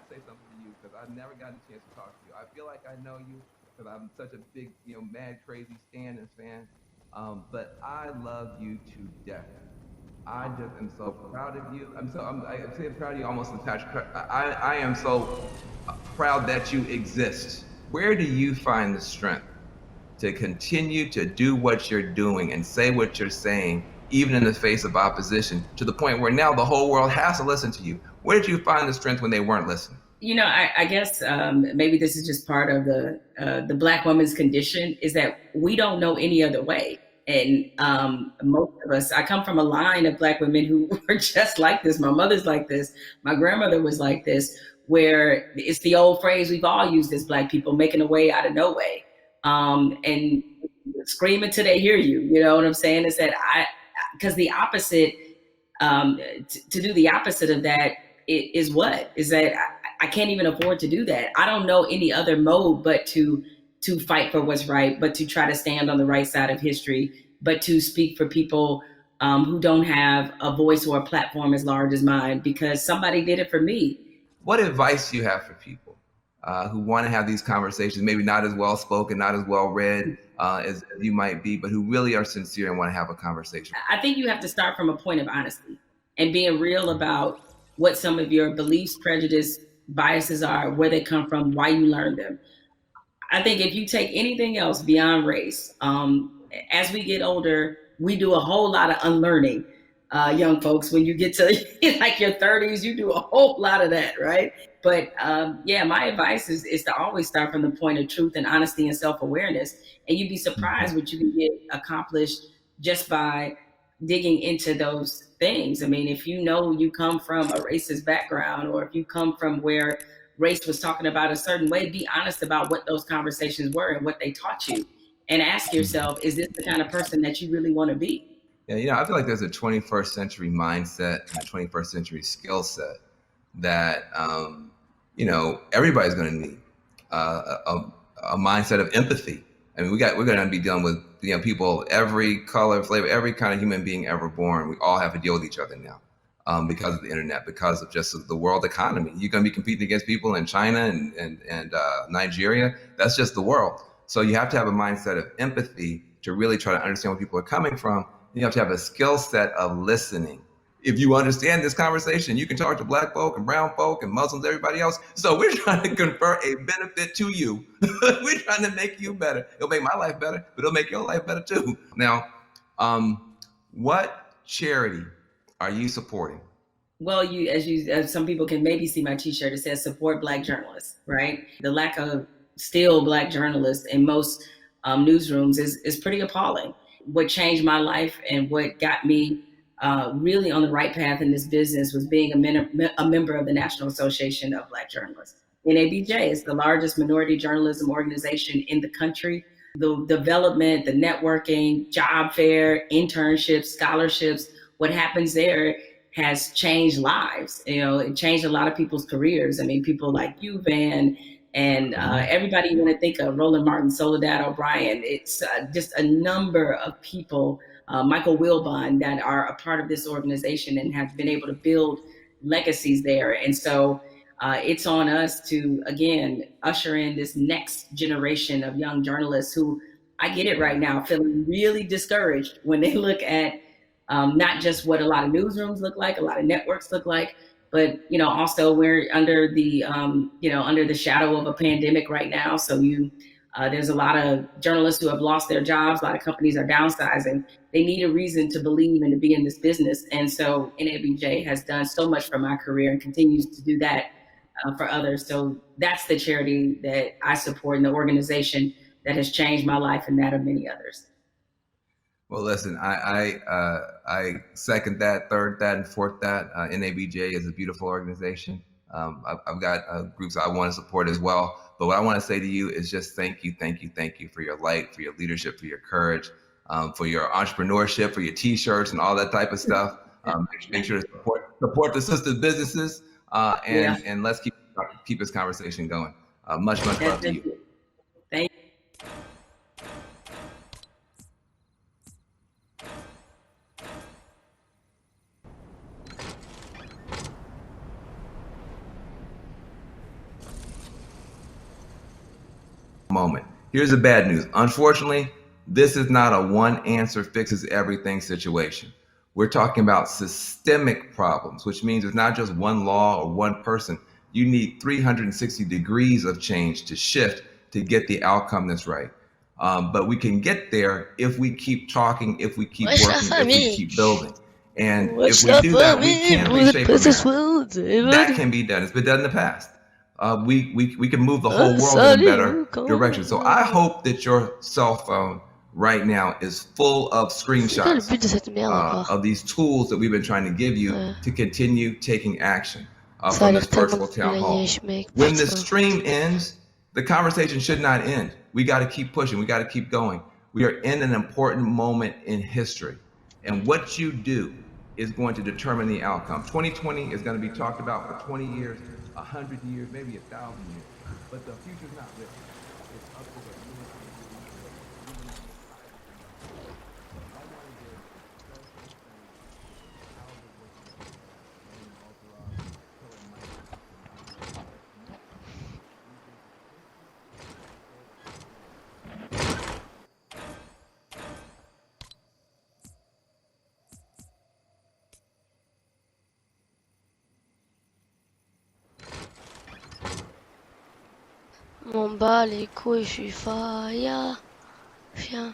say something to you because I've never gotten a chance to talk to you. I feel like I know you because I'm such a big, mad, crazy Stan and fan. But I love you to death. I just am so proud of you. I say proud of you almost in passion. I am so proud that you exist. Where do you find the strength to continue to do what you're doing and say what you're saying, even in the face of opposition, to the point where now the whole world has to listen to you? Where did you find the strength when they weren't listening? I guess maybe this is just part of the Black woman's condition is that we don't know any other way. And most of us, I come from a line of Black women who were just like this. My mother's like this. My grandmother was like this, where it's the old phrase we've all used as Black people, making a way out of no way. And scream until they hear you. You know what I'm saying? Is that because the opposite, to do the opposite of that is what? Is that I can't even afford to do that. I don't know any other mode but to fight for what's right, but to try to stand on the right side of history, but to speak for people who don't have a voice or a platform as large as mine because somebody did it for me. What advice do you have for people who want to have these conversations, maybe not as well spoken, not as well read as you might be, but who really are sincere and want to have a conversation? I think you have to start from a point of honesty and being real about what some of your beliefs, prejudice, biases are, where they come from, why you learned them. I think if you take anything else beyond race, as we get older, we do a whole lot of unlearning. Young folks, when you get to like your 30s, you do a whole lot of that, right? But yeah, my advice is to always start from the point of truth and honesty and self-awareness. And you'd be surprised what you can get accomplished just by digging into those things. I mean, if you know you come from a racist background, or if you come from where race was talking about a certain way, be honest about what those conversations were and what they taught you. And ask yourself, is this the kind of person that you really want to be? Yeah, I feel like there's a 21st century mindset and a 21st century skill set that everybody's going to need a mindset of empathy. I mean, we're going to be dealing with people, every color, flavor, every kind of human being ever born. We all have to deal with each other now because of the internet, because of just the world economy. You're going to be competing against people in China and Nigeria. That's just the world. So you have to have a mindset of empathy to really try to understand where people are coming from. You have to have a skill set of listening. If you understand this conversation, you can talk to Black folk and brown folk and Muslims, everybody else. So we're trying to confer a benefit to you. We're trying to make you better. It'll make my life better, but it'll make your life better too. Now, what charity are you supporting? Well, as some people can maybe see my T-shirt, it says "Support Black Journalists." Right? The lack of still Black journalists in most newsrooms is pretty appalling. What changed my life and what got me really on the right path in this business was being a member of the National Association of Black Journalists. NABJ is the largest minority journalism organization in the country. The development, the networking, job fair, internships, scholarships, what happens there has changed lives. It changed a lot of people's careers. I mean, people like you, Van, and everybody you want to think of, Roland Martin, Soledad O'Brien. It's just a number of people, Michael Wilbon, that are a part of this organization and have been able to build legacies there. And so it's on us to, again, usher in this next generation of young journalists who, I get it right now, feeling really discouraged when they look at not just what a lot of newsrooms look like, a lot of networks look like, but also we're under the under the shadow of a pandemic right now. So there's a lot of journalists who have lost their jobs. A lot of companies are downsizing. They need a reason to believe and to be in this business. And so NABJ has done so much for my career and continues to do that for others. So that's the charity that I support and the organization that has changed my life and that of many others. Well, listen, I second that, third that, and fourth that. NABJ is a beautiful organization. I've got groups I want to support as well. But what I want to say to you is just thank you for your light, for your leadership, for your courage, for your entrepreneurship, for your T-shirts and all that type of stuff. Make sure to support the sister businesses, and let's keep this conversation going. Much love to you. Thank you. moment. Here's the bad news. Unfortunately, this is not a one answer fixes everything situation. We're talking about systemic problems, which means it's not just one law or one person. You need 360 degrees of change to shift to get the outcome that's right. But we can get there if we keep talking, if we keep Wesh la working, if we famille. keep building. And if Wesh we la do that, we famille. can Vous êtes reshape prêts ce America. soir? That can be done. It's been done in the past. We can move the whole Ah, world in a salut, better comment direction. So I hope that your cell phone right now is full of c'est quoi le screenshots but de cette merde encore? of these tools that we've been trying to give you Ouais. to continue taking action Ça a from this l'air tellement virtual nul town à hall. Yesh, mec, When this putain. stream ends, the conversation should not end. We got to keep pushing. We got to keep going. We are in an important moment in history. And what you do is going to determine the outcome. 2020 is going to be talked about for 20 years, 100 years, maybe 1,000 years. But the future's not written. It's up to the M'en bats les couilles, je suis faya. Viens.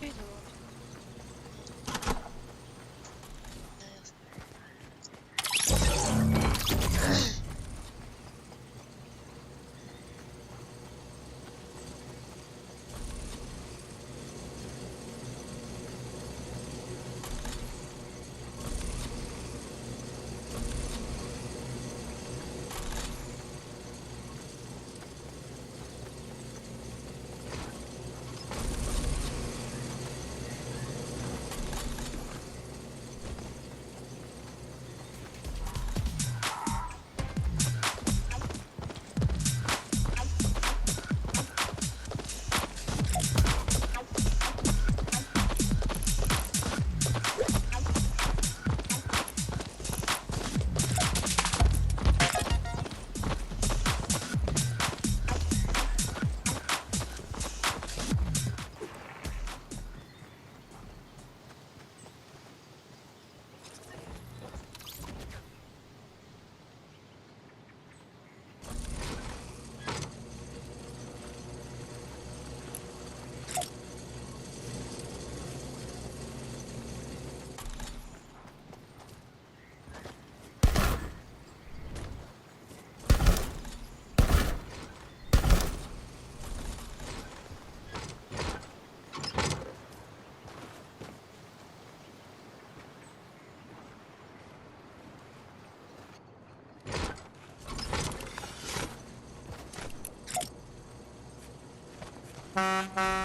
Oui, non, non, derrière ça.